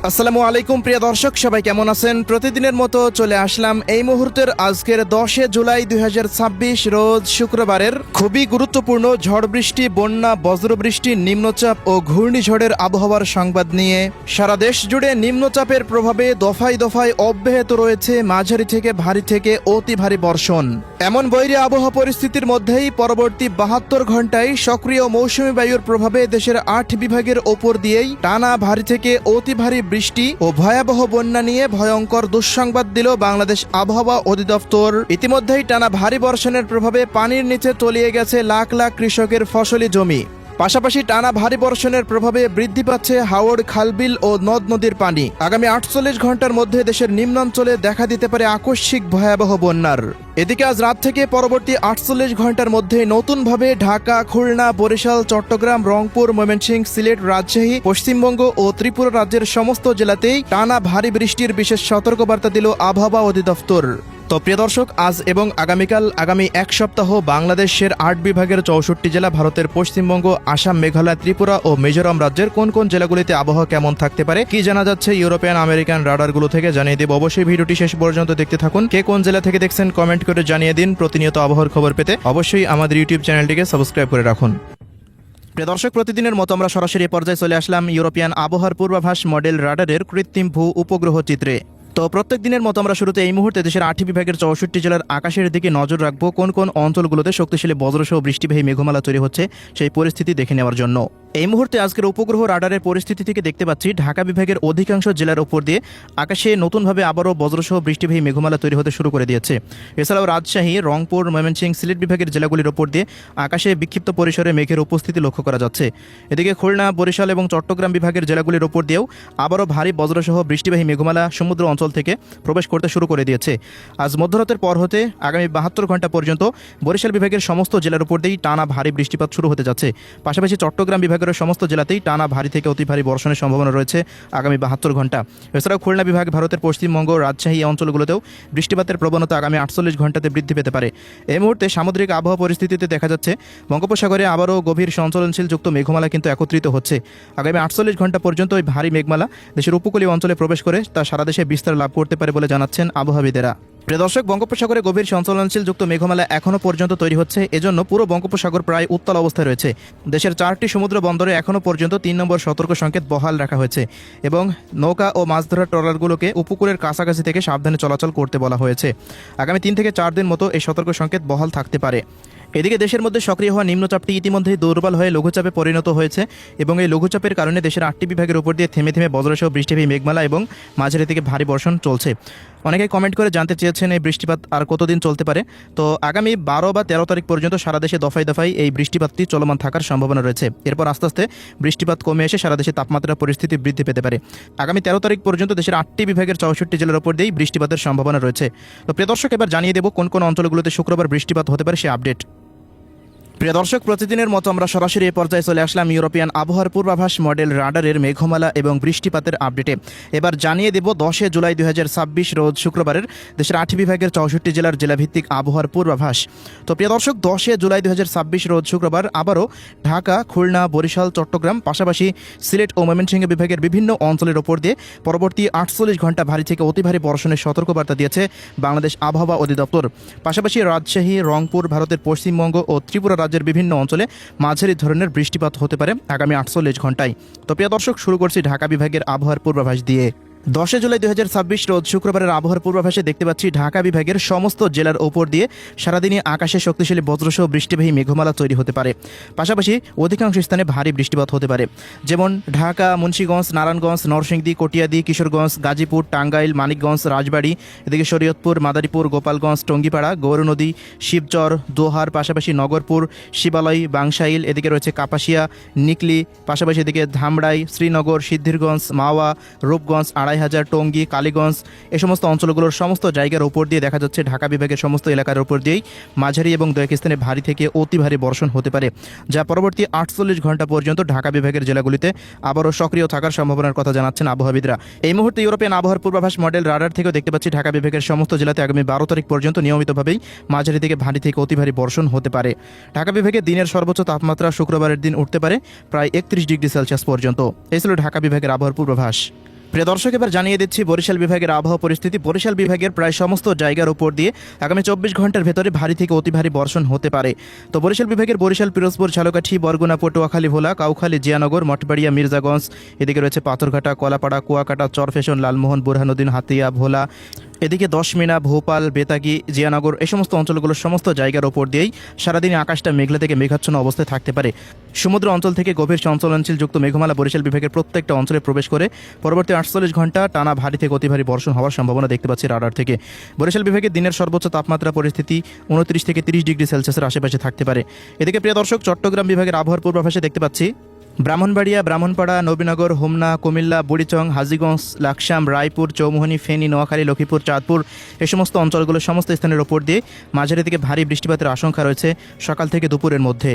আসসালামু আলাইকুম প্রিয় দর্শক, সবাই কেমন আছেন? প্রতিদিনের মতো চলে আসলাম এই মুহূর্তের আজকের 10 জুলাই 2026 রোজ শুক্রবারের খুবই গুরুত্বপূর্ণ ঝড় বৃষ্টি, বন্যা, বজ্রবৃষ্টি, নিম্নচাপ ও ঘূর্ণিঝড়ের আবহাওয়ার সংবাদ নিয়ে। সারা দেশ জুড়ে নিম্নচাপের প্রভাবে দফায় দফায় অব্যাহত রয়েছে মাঝারি থেকে ভারী থেকে অতি ভারী বর্ষণ। এমন বৈরী আবহাওয়া পরিস্থিতির মধ্যেই পরবর্তী 72 ঘন্টায় সক্রিয় মৌসুমী বায়ুর প্রভাবে দেশের 8 বিভাগের ওপর দিয়েই টানা ভারী থেকে অতি ভারী বৃষ্টি ও ভয়াবহ বন্যা নিয়ে ভয়ঙ্কর দুঃসংবাদ দিল বাংলাদেশ আবহাওয়া অধিদপ্তর। ইতিমধ্যেই টানা ভারী বর্ষণের প্রভাবে পানির নিচে তলিয়ে গেছে লাখ লাখ কৃষকের ফসলি জমি। পাশাপাশি টানা ভারী বর্ষণের প্রভাবে বৃদ্ধি পাচ্ছে হাওড়, খালবিল ও নদ নদীর পানি। আগামী 48 ঘন্টার মধ্যে দেশের নিম্নাঞ্চলে দেখা দিতে পারে আকস্মিক ভয়াবহ বন্যার। এদিকে আজ রাত থেকে পরবর্তী 48 ঘন্টার মধ্যে নতুনভাবে ঢাকা, খুলনা, বরিশাল, চট্টগ্রাম, রংপুর, ময়মনসিংহ, সিলেট, রাজশাহী, পশ্চিমবঙ্গ ও ত্রিপুরা রাজ্যের সমস্ত জেলাতেই টানা ভারী বৃষ্টির বিশেষ সতর্কবার্তা দিল আবহাওয়া অধিদপ্তর। তো প্রিয় দর্শক, আজ এবং আগামীকাল আগামী এক সপ্তাহ বাংলাদেশের 8 বিভাগের 64 জেলা, ভারতের পশ্চিমবঙ্গ, আসাম, মেঘালয়, ত্রিপুরা ও মিজোরাম রাজ্যের কোন কোন জেলাগুলিতে আবহাওয়া কেমন থাকতে পারে, কি জানা যাচ্ছে ইউরোপিয়ান আমেরিকান রাডারগুলো থেকে জানিয়ে দেব। অবশ্যই ভিডিওটি শেষ পর্যন্ত দেখতে থাকুন। কে কোন জেলা থেকে দেখছেন কমেন্ট করে জানিয়ে দিন। প্রতিনিয়ত আবহাওয়ার খবর পেতে অবশ্যই আমাদের ইউটিউব চ্যানেলটিকে সাবস্ক্রাইব করে রাখুন। প্রিয় দর্শক, প্রতিদিনের মতো আমরা সরাসরি পর্যায়ে চলে আসলাম ইউরোপিয়ান আবহাওয়ার পূর্বাভাস মডেল রাডারের কৃত্রিম ভূ উপগ্রহ চিত্রে। তো প্রত্যেক দিনের মতো আমরা শুরুতে এই মুহূর্তে দেশের 8 বিভাগের 64 জেলার আকাশের দিকে নজর রাখবো। কোন কোন অঞ্চলগুলোতে শক্তিশালী বজ্রসহ বৃষ্টিবাহী মেঘমালা তৈরি হচ্ছে সেই পরিস্থিতি দেখে নেওয়ার জন্য। এই মুহূর্তে আজকের উপগ্রহ রাডারের পরিস্থিতি থেকে দেখতে পাচ্ছি ঢাকা বিভাগের অধিকাংশ জেলার উপর দিয়ে আকাশে নতুনভাবে আবারও বজ্রসহ বৃষ্টিবাহী মেঘমালা তৈরি হতে শুরু করে দিয়েছে। এছাড়াও রাজশাহী, রংপুর, ময়মনসিংহ, সিলেট বিভাগের জেলাগুলির উপর দিয়ে আকাশে বিক্ষিপ্ত পরিসরে মেঘের উপস্থিতি লক্ষ্য করা যাচ্ছে। এদিকে খুলনা, বরিশাল এবং চট্টগ্রাম বিভাগের জেলাগুলির উপর দিয়েও আবারও ভারী বজ্রসহ বৃষ্টিবাহী মেঘমালা সমুদ্র অঞ্চল থেকে প্রবেশ করতে শুরু করে দিয়েছে। আজ মধ্যরাতের পর হতে আগামী 72 ঘন্টা পর্যন্ত বরিশাল বিভাগের সমস্ত জেলার উপর দিয়েই টানা ভারী বৃষ্টিপাত শুরু হতে যাচ্ছে। পাশাপাশি চট্টগ্রাম বিভাগের সমস্ত জেলাতেই টানা ভারী থেকে অতি ভারী বর্ষণের সম্ভাবনা রয়েছে আগামী 72 ঘন্টা। এছাড়াও খুলনা বিভাগ, ভারতের পশ্চিমবঙ্গ, রাজশাহী অঞ্চলগুলোতেও বৃষ্টিপাতের প্রবণতা আগামী 48 ঘন্টাতে বৃদ্ধি পেতে পারে। এই মুহূর্তে সামুদ্রিক আবহাওয়া পরিস্থিতিতে দেখা যাচ্ছে বঙ্গোপসাগরে আবারও গভীর সঞ্চলনশীল যুক্ত মেঘমালা কিন্তু একত্রিত হচ্ছে। আগামী 48 ঘন্টা পর্যন্ত ওই ভারী মেঘমালা দেশের উপকূলীয় অঞ্চলে প্রবেশ করে তা সারা দেশে বিস্তার লাভ করতে পারে বলে জানাচ্ছেন আবহাওয়াবিদেরা। প্রিয় দর্শক, বঙ্গোপসাগরে গভীর সঞ্চলনশীল যুক্ত মেঘমালা এখনও পর্যন্ত তৈরি হচ্ছে। এজন্য পুরো বঙ্গোপসাগর প্রায় উত্তাল অবস্থায় রয়েছে। দেশের 4টি সমুদ্র বন্দরে এখনও পর্যন্ত 3 নম্বর সতর্ক সংকেত বহাল রাখা হয়েছে এবং নৌকা ও মাছ ধরার ট্রলারগুলোকে উপকূলের কাছাকাছি থেকে সাবধানে চলাচল করতে বলা হয়েছে। আগামী 3 থেকে 4 দিন মতো এই সতর্ক সংকেত বহাল থাকতে পারে। এদিকে দেশের মধ্যে সক্রিয় হওয়া নিম্নচাপটি ইতিমধ্যেই দুর্বল হয়ে লঘুচাপে পরিণত হয়েছে এবং এই লঘুচাপের কারণে দেশের 8টি বিভাগের উপর দিয়ে থেমে থেমে বজ্রসহ বৃষ্টিবাহী মেঘমালা এবং মাঝারি থেকে ভারী বর্ষণ চলছে। অনেকেই কমেন্ট করে জানতে চেয়েছেন এই বৃষ্টিপাত আর কতদিন চলতে পারে। তো আগামী 12 বা 13 তারিখ পর্যন্ত সারা দেশে দফায় দফায় এই বৃষ্টিপাতটি চলমান থাকার সম্ভাবনা রয়েছে। এরপর আস্তে আস্তে বৃষ্টিপাত কমে এসে সারা দেশে তাপমাত্রা পরিস্থিতি বৃদ্ধি পেতে পারে। আগামী 13 তারিখ পর্যন্ত দেশের 8টি বিভাগের 64 জেলার উপর দিয়েই বৃষ্টিপাতের সম্ভাবনা রয়েছে। তো প্রিয় দর্শক, এবার জানিয়ে দেব কোন কোন অঞ্চলগুলোতে শুক্রবার বৃষ্টিপাত হতে পারে সেই আপডেট। প্রিয় দর্শক, প্রতিদিনের মতো আমরা সরাসরি এই পর্যায়ে চলে আসলাম ইউরোপিয়ান আবহাওয়ার পূর্বাভাস মডেল রাডারের মেঘমালা এবং বৃষ্টিপাতের আপডেটে। এবার জানিয়ে দেব 10 জুলাই 2026 রোজ শুক্রবারের দেশের 8 বিভাগের 64 জেলার জেলাভিত্তিক আবহাওয়ার পূর্বাভাস। তো প্রিয় দর্শক, 10 জুলাই 2026 রোজ শুক্রবার আবারও ঢাকা, খুলনা, বরিশাল, চট্টগ্রাম, পাশাপাশি সিলেট ও ময়মনসিংহ বিভাগের বিভিন্ন অঞ্চলের ওপর দিয়ে পরবর্তী 48 ঘন্টা ভারী থেকে অতি ভারী বর্ষণের সতর্কবার্তা দিয়েছে বাংলাদেশ আবহাওয়া অধিদপ্তর। পাশাপাশি রাজশাহী, রংপুর, ভারতের পশ্চিমবঙ্গ ও ত্রিপুরা রাজ্যের বিভিন্ন অঞ্চলে মাঝারি ধরনের বৃষ্টিপাত হতে পারে আগামী 48 ঘন্টায়। তো প্রিয় দর্শক, শুরু করছি ঢাকা বিভাগের আবহাওয়ার পূর্বাভাস দিয়ে। 10 জুলাই 2026 রোজ শুক্রবারের আবহাওয়ার পূর্বাভাসে দেখতে পাচ্ছি ঢাকা বিভাগের সমস্ত জেলার ওপর দিয়ে সারাদিনই আকাশে শক্তিশালী বজ্রসহ বৃষ্টিবাহী মেঘমালা তৈরি হতে পারে। পাশাপাশি অধিকাংশ স্থানে ভারী বৃষ্টিপাত হতে পারে, যেমন ঢাকা, মুন্সিগঞ্জ, নারায়ণগঞ্জ, নরসিংদী, কটিয়াদি, কিশোরগঞ্জ, গাজীপুর, টাঙ্গাইল, মানিকগঞ্জ, রাজবাড়ী, এদিকে শরীয়তপুর, মাদারীপুর, গোপালগঞ্জ, টঙ্গিপাড়া, গৌরনদী, শিবচর, দোহার, পাশাপাশি নগরপুর, শিবালয়, বাংশাইল, এদিকে রয়েছে কাপাসিয়া, নিকলি, পাশাপাশি এদিকে ধামরাই, শ্রীনগর, সিদ্ধিরগঞ্জ, মাওয়া, রূপগঞ্জ, আড়াইহাজার, টঙ্গী, কালীগঞ্জ, এই সমস্ত অঞ্চলগুলোর সমস্ত জায়গার উপর দিয়ে দেখা যাচ্ছে ঢাকা বিভাগের সমস্ত এলাকার উপর দিয়েই মাঝারি এবং দু এক স্থানে ভারী থেকে অতি ভারী বর্ষণ হতে পারে, যা পরবর্তী 48 ঘন্টা পর্যন্ত ঢাকা বিভাগের জেলাগুলিতে আবারও সক্রিয় থাকার সম্ভাবনার কথা জানাচ্ছেন আবহাওয়াবিদরা। এই মুহূর্তে ইউরোপিয়ান আবহাওয়ার পূর্বাভাস মডেল রাডার থেকেও দেখতে পাচ্ছি ঢাকা বিভাগের সমস্ত জেলাতে আগামী 12 তারিখ পর্যন্ত নিয়মিতভাবেই মাঝারি থেকে ভারী থেকে অতি ভারী বর্ষণ হতে পারে। ঢাকা বিভাগে দিনের সর্বোচ্চ তাপমাত্রা শুক্রবারের দিন উঠতে পারে প্রায় 31 ডিগ্রি সেলসিয়াস পর্যন্ত। এই ছিল ঢাকা বিভাগের আবহাওয়ার পূর্বাভাস। প্রিয় দর্শক, এবার জানিয়ে দিচ্ছি বরিশাল বিভাগের আবহাওয়া পরিস্থিতি। বরিশাল বিভাগের প্রায় সমস্ত জায়গার উপর দিয়ে আগামী 24 ঘন্টার ভেতরে ভারী থেকে অতি ভারী বর্ষণ হতে পারে। তো বরিশাল বিভাগের বরিশাল, পিরোজপুর, ঝালকাঠি, বরগুনা, পটুয়াখালী, ভোলা, কাউখালী, জিয়ানগর, মঠবাড়িয়া, মির্জাগঞ্জ, এদিকে রয়েছে পাথরঘাটা, কলাপাড়া, কুয়াকাটা, চরফেশন, লালমোহন, বুরহানুদ্দিন, হাতিয়া, ভোলা, এদিকে দশমিনা, ভোপাল, বেতাগী, জিয়ানগর, এই সমস্ত অঞ্চলগুলোর সমস্ত জায়গার ওপর দিয়েই সারাদিন আকাশটা মেঘলা থেকে মেঘাচ্ছন্ন অবস্থায় থাকতে পারে। সমুদ্র অঞ্চল থেকে গভীর চঞ্চলনশীল যুক্ত মেঘমালা বরিশাল বিভাগের প্রত্যেকটা অঞ্চলে প্রবেশ করে পরবর্তী 48 ঘন্টা টানা ভারী থেকে অতি ভারী বর্ষণ হওয়ার সম্ভাবনা দেখতে পাচ্ছি রাডার থেকে। বরিশাল বিভাগের দিনের সর্বোচ্চ তাপমাত্রা পরিস্থিতি 29 থেকে 30 ডিগ্রি সেলসিয়াসের আশেপাশে থাকতে পারে। এদিকে প্রিয় দর্শক, চট্টগ্রাম বিভাগের আবহাওয়ার পূর্বাভাসে দেখতে পাচ্ছি ব্রাহ্মণবাড়িয়া, ব্রাহ্মণপাড়া, নবীনগর, হোমনা, কুমিল্লা, বুড়িচং, হাজীগঞ্জ, লাকসাম, রায়পুর, চৌমুহনী, ফেনী, নোয়াখালী, লক্ষ্মীপুর, চাঁদপুর, এই সমস্ত অঞ্চলগুলোর সমস্ত স্থানের ওপর দিয়ে মাঝারি থেকে ভারী বৃষ্টিপাতের আশঙ্কা রয়েছে সকাল থেকে দুপুরের মধ্যে।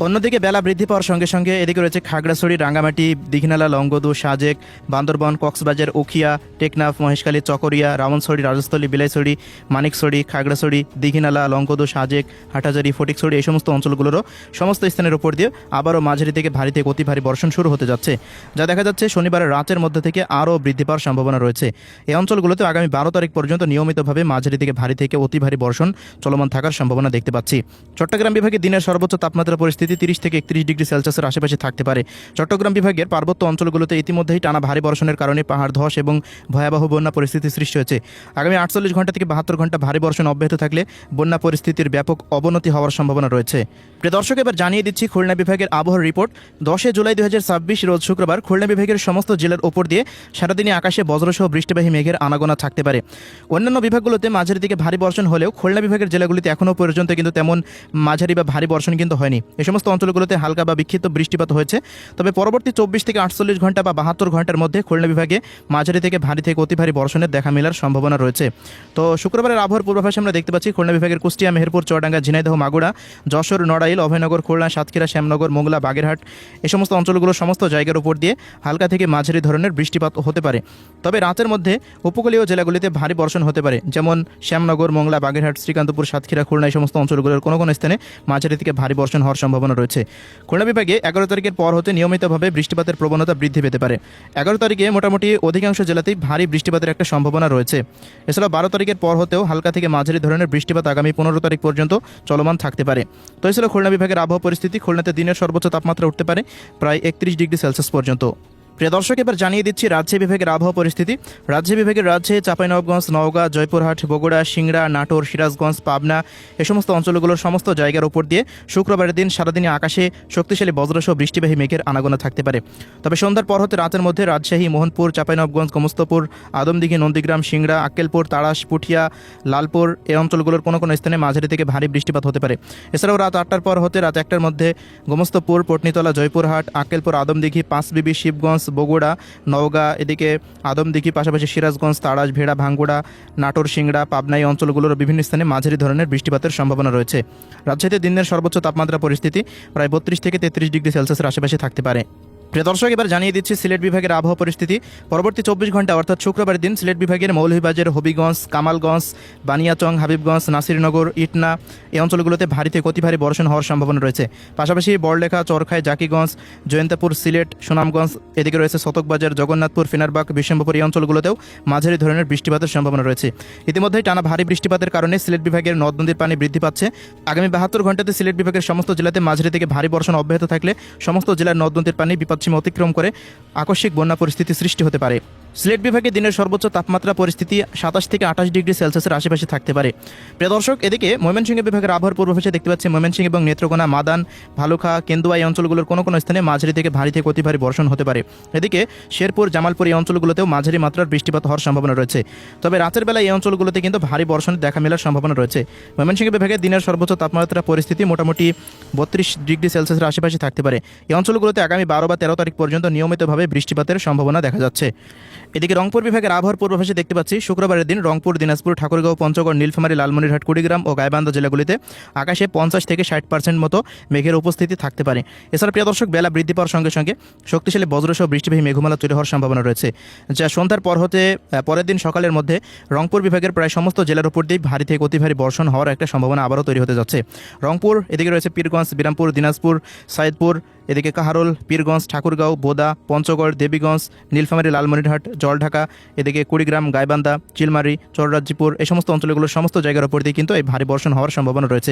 অন্যদিকে বেলা বৃদ্ধি পাওয়ার সঙ্গে সঙ্গে এদিকে রয়েছে খাগড়াছড়ি, রাঙ্গামাটি, দীঘিনালা, লংগদু, সাজেক, বান্দরবন, কক্সবাজার, উখিয়া, টেকনাফ, মহেশখালী, চকরিয়া, রামনছড়ি, রাজস্থলী, বিলাইছড়ি, মানিকছড়ি, খাগড়াছড়ি, দীঘিনালা, লংগদু, সাজেক, হাটাজারি, ফটিকছড়ি, এই সমস্ত অঞ্চলগুলোরও সমস্ত স্থানের উপর দিয়ে আবারও মাঝারি থেকে ভারী থেকে অতি ভারী বর্ষণ শুরু হতে যাচ্ছে, যা দেখা যাচ্ছে শনিবারের রাতের মধ্যে থেকে আরও বৃদ্ধি পাওয়ার সম্ভাবনা রয়েছে। এই অঞ্চলগুলোতে আগামী 12 তারিখ পর্যন্ত নিয়মিতভাবে মাঝারি থেকে ভারী থেকে অতি ভারী বর্ষণ চলমান থাকার সম্ভাবনা দেখতে পাচ্ছি। চট্টগ্রাম বিভাগে দিনের সর্বোচ্চ তাপমাত্রা পরিস্থিতি 30 থেকে 31 ডিগ্রি সেলসিয়াসের আশেপাশে থাকতে পারে। চট্টগ্রাম বিভাগের পার্বত্য অঞ্চলগুলোতে ইতিমধ্যেই টানা ভারী বর্ষণের কারণে পাহাড় ধস এবং ভয়াবহ বন্যা পরিস্থিতি সৃষ্টি হয়েছে। আগামী 48 ঘন্টা থেকে 72 ঘন্টা ভারী বর্ষণ অব্যাহত থাকলে বন্যা পরিস্থিতির ব্যাপক অবনতি হওয়ার সম্ভাবনা রয়েছে। প্রিয় দর্শক, এবার জানিয়ে দিচ্ছি খুলনা বিভাগের আবহাওয়ার রিপোর্ট। 10 জুলাই 2026 রোজ শুক্রবার খুলনা বিভাগের সমস্ত জেলার ওপর দিয়ে সারাদিনে আকাশে বজ্রসহ বৃষ্টিবাহী মেঘের আনাগোনা থাকতে পারে। অন্যান্য বিভাগগুলোতে মাঝারি থেকে ভারী বর্ষণ হলেও খুলনা বিভাগের জেলাগুলিতে এখনও পর্যন্ত কিন্তু তেমন মাঝারি বা ভারী বর্ষণ কিন্তু হয়নি। এই সমস্ত অঞ্চলগুলোতে হালকা বা বিক্ষিপ্ত বৃষ্টিপাত হয়েছে। তবে পরবর্তী 24 থেকে 48 ঘন্টা বা 72 ঘন্টার মধ্যে খুলনা বিভাগে মাঝারি থেকে ভারী থেকে অতি ভারী বর্ষণের দেখা মেলার সম্ভাবনা রয়েছে। তো শুক্রবারের আবহাওয়ার পূর্বাভাসে আমরা দেখতে পাচ্ছি খুলনা বিভাগের কুষ্টিয়া, মেহেরপুর, চুয়াডাঙ্গা, ঝিনাইদহ, মাগুরা, যশোর, নড়াইল, অভয়নগর, খুলনা, সাতক্ষীরা, শ্যামনগর, মোংলা, বাগেরহাট, এই সমস্ত অঞ্চলগুলোর সমস্ত জায়গার উপর দিয়ে হালকা থেকে মাঝারি ধরনের বৃষ্টিপাত হতে পারে। তবে রাতের মধ্যে উপকূলীয় জেলাগুলিতে ভারী বর্ষণ হতে পারে, যেমন শ্যামনগর, মোংলা, বাগেরহাট, শ্রীকান্তপুর, সাতক্ষীরা, খুলনা, এই সমস্ত অঞ্চলগুলোর কোনো কোনো স্থানে মাঝারি থেকে ভারী বর্ষণ হওয়ার সম্ভাবনা রয়েছে। খুলনা বিভাগে 11 তারিখের পর হতে নিয়মিতভাবে বৃষ্টিপাতের প্রবণতা বৃদ্ধি পেতে পারে। 11 তারিখে মোটামুটি অধিকাংশ জেলাতেই ভারী বৃষ্টিপাতের একটা সম্ভাবনা রয়েছে। এছাড়াও 12 তারিখের পর হতেও হালকা থেকে মাঝারি ধরনের বৃষ্টিপাত আগামী 15 তারিখ পর্যন্ত চলমান থাকতে পারে। তো এছাড়া খুলনা বিভাগের আবহাওয়া পরিস্থিতি, খুলনাতে দিনের সর্বোচ্চ তাপমাত্রা উঠতে পারে প্রায় 31 ডিগ্রি সেলসিয়াস পর্যন্ত। প্রিয় দর্শক, এবার জানিয়ে দিচ্ছি রাজশাহী বিভাগের আবহাওয়া পরিস্থিতি। রাজশাহী বিভাগের রাজশাহী, চাঁপাইনবাবগঞ্জ, নওগাঁ, জয়পুরহাট, বগুড়া, সিংড়া, নাটোর, সিরাজগঞ্জ, পাবনা, এই সমস্ত অঞ্চলগুলোর সমস্ত জায়গার উপর দিয়ে শুক্রবারের দিন সারাদিনে আকাশে শক্তিশালী বজ্রসহ বৃষ্টিবাহী মেঘের আনাগোনা থাকতে পারে। তবে সন্ধ্যার পর হতে রাতের মধ্যে রাজশাহী, মোহনপুর, চাঁপাইনবাবগঞ্জ, গোমস্তপুর, আদমদিঘি, নন্দীগ্রাম, সিংড়া, আক্কেলপুর, তাড়াশ, পুঠিয়া, লালপুর, এই অঞ্চলগুলোর কোনো কোনো স্থানে মাঝারি থেকে ভারী বৃষ্টিপাত হতে পারে। এছাড়াও রাত 8টার পর হতে রাত 1টার মধ্যে গোমস্তপুর, পটনীতলা, জয়পুরহাট, আক্কেলপুর, আদমদিঘি, পাঁচবিবি, শিবগঞ্জ, বগুড়া, নওগাঁ, এদিকে আদমদিঘি, পাশাপাশি সিরাজগঞ্জ, তাড়াশ, ভেড়া, ভাঙ্গুড়া, নাটোর, সিংড়া, পাবনা, এই অঞ্চলগুলোর বিভিন্ন স্থানে মাঝারি ধরনের বৃষ্টিপাতের সম্ভাবনা রয়েছে। রাজশাহীতে দিনের সর্বোচ্চ তাপমাত্রা পরিস্থিতি প্রায় 32 থেকে 33 ডিগ্রি সেলসিয়াসের আশেপাশে থাকতে পারে। প্রিয় দর্শক, এবার জানিয়ে দিচ্ছি সিলেট বিভাগের আবহাওয়া পরিস্থিতি। পরবর্তী 24 ঘন্টা অর্থাৎ শুক্রবার দিন সিলেট বিভাগের মৌলভীবাজার, হবিগঞ্জ, কামালগঞ্জ, বানিয়াচং, হাবিবগঞ্জ, নাসিরনগর, ইটনা, এই অঞ্চলগুলোতে ভারী থেকে অতি ভারী বর্ষণ হওয়ার সম্ভাবনা রয়েছে। পাশাপাশি বড়লেখা, চরখাই, জাকিগঞ্জ, জয়ন্তপুর, সিলেট, সুনামগঞ্জ, এদিকে রয়েছে শতকবাজার, জগন্নাথপুর, ফিনারবাগ, বিশ্বম্ভরপুর, এই অঞ্চলগুলোতেও মাঝারি ধরনের বৃষ্টিপাতের সম্ভাবনা রয়েছে। ইতিমধ্যেই টানা ভারী বৃষ্টিপাতের কারণে সিলেট বিভাগের নদ নদীর পানি বৃদ্ধি পাচ্ছে। আগামী 72 ঘন্টাতে সিলেট বিভাগের সমস্ত জেলাতে মাঝারি থেকে ভারী বর্ষণ অব্যাহত থাকলে সমস্ত জেলার নদ নদীর পানি বিপদসীমা অতিক্রম করে আকস্মিক বন্যা পরিস্থিতি সৃষ্টি হতে পারে। সিলেট বিভাগে দিনের সর্বোচ্চ তাপমাত্রা পরিস্থিতি 27 থেকে 28 ডিগ্রি সেলসিয়াসের আশেপাশে থাকতে পারে। প্রিয় দর্শক, এদিকে ময়মনসিংহ বিভাগের আবহাওয়ার পূর্বাভাসে দেখতে পাচ্ছি ময়মনসিংহ এবং নেত্রকোনা, মাদান, ভালুখা, কেন্দুয়া, এই অঞ্চলগুলোর কোনো কোনো স্থানে মাঝারি থেকে ভারী থেকে অতি ভারী বর্ষণ হতে পারে। এদিকে শেরপুর, জামালপুর, এই অঞ্চলগুলোতেও মাঝারি মাত্রার বৃষ্টিপাত হওয়ার সম্ভাবনা রয়েছে। তবে রাতের বেলা এই অঞ্চলগুলোতে কিন্তু ভারী বর্ষণের দেখা মেলার সম্ভাবনা রয়েছে। ময়মনসিংহ বিভাগে দিনের সর্বোচ্চ তাপমাত্রা পরিস্থিতি মোটামুটি 32 ডিগ্রি সেলসিয়াসের আশেপাশে থাকতে পারে। এই অঞ্চলগুলোতে আগামী 12 বা 13 তারিখ পর্যন্ত নিয়মিতভাবে বৃষ্টিপাতের সম্ভাবনা দেখা যাচ্ছে। এদিকে রংপুর বিভাগের আবহাওয়ার পূর্বাভাসে দেখতে পাচ্ছি শুক্রবারের দিন রংপুর, দিনাজপুর, ঠাকুরগাঁও, পঞ্চগড়, নীলফামারী, লালমনিরহাট, কুড়িগ্রাম ও গাইবান্ধা জেলাগুলিতে আকাশে 50 থেকে 60% মতো মেঘের উপস্থিতি থাকতে পারে। এছাড়া প্রিয় দর্শক, বেলা বৃদ্ধি পাওয়ার সঙ্গে সঙ্গে শক্তিশালী বজ্রসহ বৃষ্টিবাহী মেঘমালা তৈরি হওয়ার সম্ভাবনা রয়েছে, যা সন্ধ্যার পর হতে পরের দিন সকালের মধ্যে রংপুর বিভাগের প্রায় সমস্ত জেলার উপর দিয়ে ভারী থেকে অতি ভারী বর্ষণ হওয়ার একটা সম্ভাবনা আবারও তৈরি হতে যাচ্ছে। রংপুর, এদিকে রয়েছে পীরগঞ্জ, বিরামপুর, দিনাজপুর, সাইদপুর, এদিকে কাহারোল, পীরগঞ্জ, ঠাকুরগাঁও, বোদা, পঞ্চগড়, দেবীগঞ্জ, নীলফামারী, লালমনিরহাট, জলঢাকা, এদিকে কুড়িগ্রাম, গাইবান্ধা, চিলমারি, চররাজ্জিপুর, এই সমস্ত অঞ্চলগুলোর সমস্ত জায়গার উপর দিয়ে কিন্তু এই ভারী বর্ষণ হওয়ার সম্ভাবনা রয়েছে,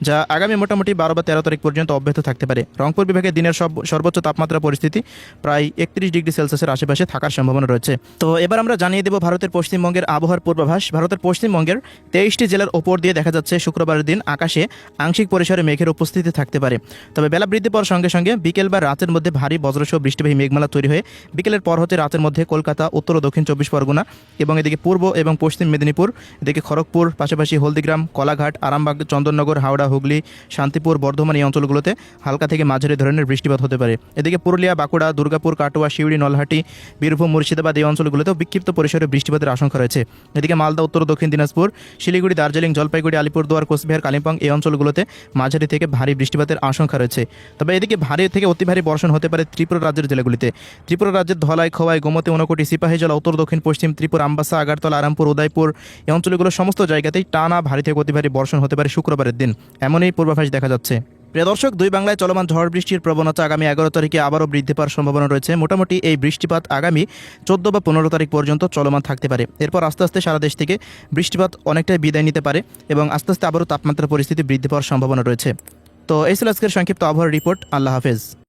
যা আগামী মোটামুটি 12 বা 13 তারিখ পর্যন্ত অব্যাহত থাকতে পারে। রংপুর বিভাগে দিনের সর্বোচ্চ তাপমাত্রা পরিস্থিতি প্রায় 31 ডিগ্রি সেলসিয়াসের আশেপাশে থাকার সম্ভাবনা রয়েছে। তো এবার আমরা জানিয়ে দেব ভারতের পশ্চিমবঙ্গের আবহাওয়ার পূর্বাভাস। ভারতের পশ্চিমবঙ্গের 23টি জেলার ওপর দিয়ে দেখা যাচ্ছে শুক্রবারের দিন আকাশে আংশিক পরিসরে মেঘের উপস্থিতি থাকতে পারে। তবে বেলা বৃদ্ধি পাওয়ার সঙ্গে সঙ্গে বিকেল বা রাতের মধ্যে ভারী বজ্রসহ বৃষ্টিবাহী মেঘমালা তৈরি হয়ে বিকেলের পর হতে রাতের মধ্যে কলকাতা, উত্তর ও দক্ষিণ 24 পরগনা এবং এদিকে পূর্ব এবং পশ্চিম মেদিনীপুর, এদিকে খড়গপুর, পাশাপাশি হলদিগ্রাম, কলাঘাট, আরামবাগ, চন্দননগর, হাওড়া, হুগলি, শান্তিপুর, বর্ধমান এই অঞ্চলগুলোতে হালকা থেকে মাঝারি ধরনের বৃষ্টিপাত হতে পারে। এদিকে পুরুলিয়া, বাঁকুড়া, দুর্গাপুর, কাটোয়া, শিউড়ি, নলহাটি, বীরভূম, মুর্শিদাবাদ এই অঞ্চলগুলোতেও বিক্ষিপ্ত পরিসরে বৃষ্টিপাতের আশঙ্কা রয়েছে। এদিকে মালদা, উত্তর ও দক্ষিণ দিনাজপুর, শিলিগুড়ি, দার্জিলিং, জলপাইগুড়ি, আলিপুরদুয়ার, কোচবিহার, কালিম্পং এই অঞ্চলগুলোতে মাঝারি থেকে ভারী বৃষ্টিপাতের আশঙ্কা রয়েছে। তবে এদিকে ভারী থেকে অতি ভারী বর্ষণ হতে পারে ত্রিপুরা রাজ্যের জেলাগুলিতে। ত্রিপুরা রাজ্যের ধলাই, খোয়াই, গোমতী, ঊনকোটি, সিপাহীজলা, উত্তর দক্ষিণ পশ্চিম ত্রিপুরা, আমবাসা, আগারতলা, আরামপুর, উদয়পুর এই অঞ্চলগুলোর সমস্ত জায়গাতেই টানা ভারী থেকে অতি ভারী বর্ষণ হতে পারে শুক্রবারের দিন, এমনই পূর্বাভাস দেখা যাচ্ছে। প্রিয় দর্শক, দুই বাংলায় চলমান ঝড় বৃষ্টির প্রবণতা আগামী 11 তারিখে আবারও বৃদ্ধি পাওয়ার সম্ভাবনা রয়েছে। মোটামুটি এই বৃষ্টিপাত আগামী 14 বা 15 তারিখ পর্যন্ত চলমান থাকতে পারে। এরপর আস্তে আস্তে সারা দেশ থেকে বৃষ্টিপাত অনেকটাই বিদায় নিতে পারে এবং আস্তে আস্তে আবারও তাপমাত্রার পরিস্থিতি বৃদ্ধি পাওয়ার সম্ভাবনা রয়েছে। তো এই ছিল আজকের সংক্ষিপ্ত আবহাওয়ার রিপোর্ট। আল্লাহ হাফেজ।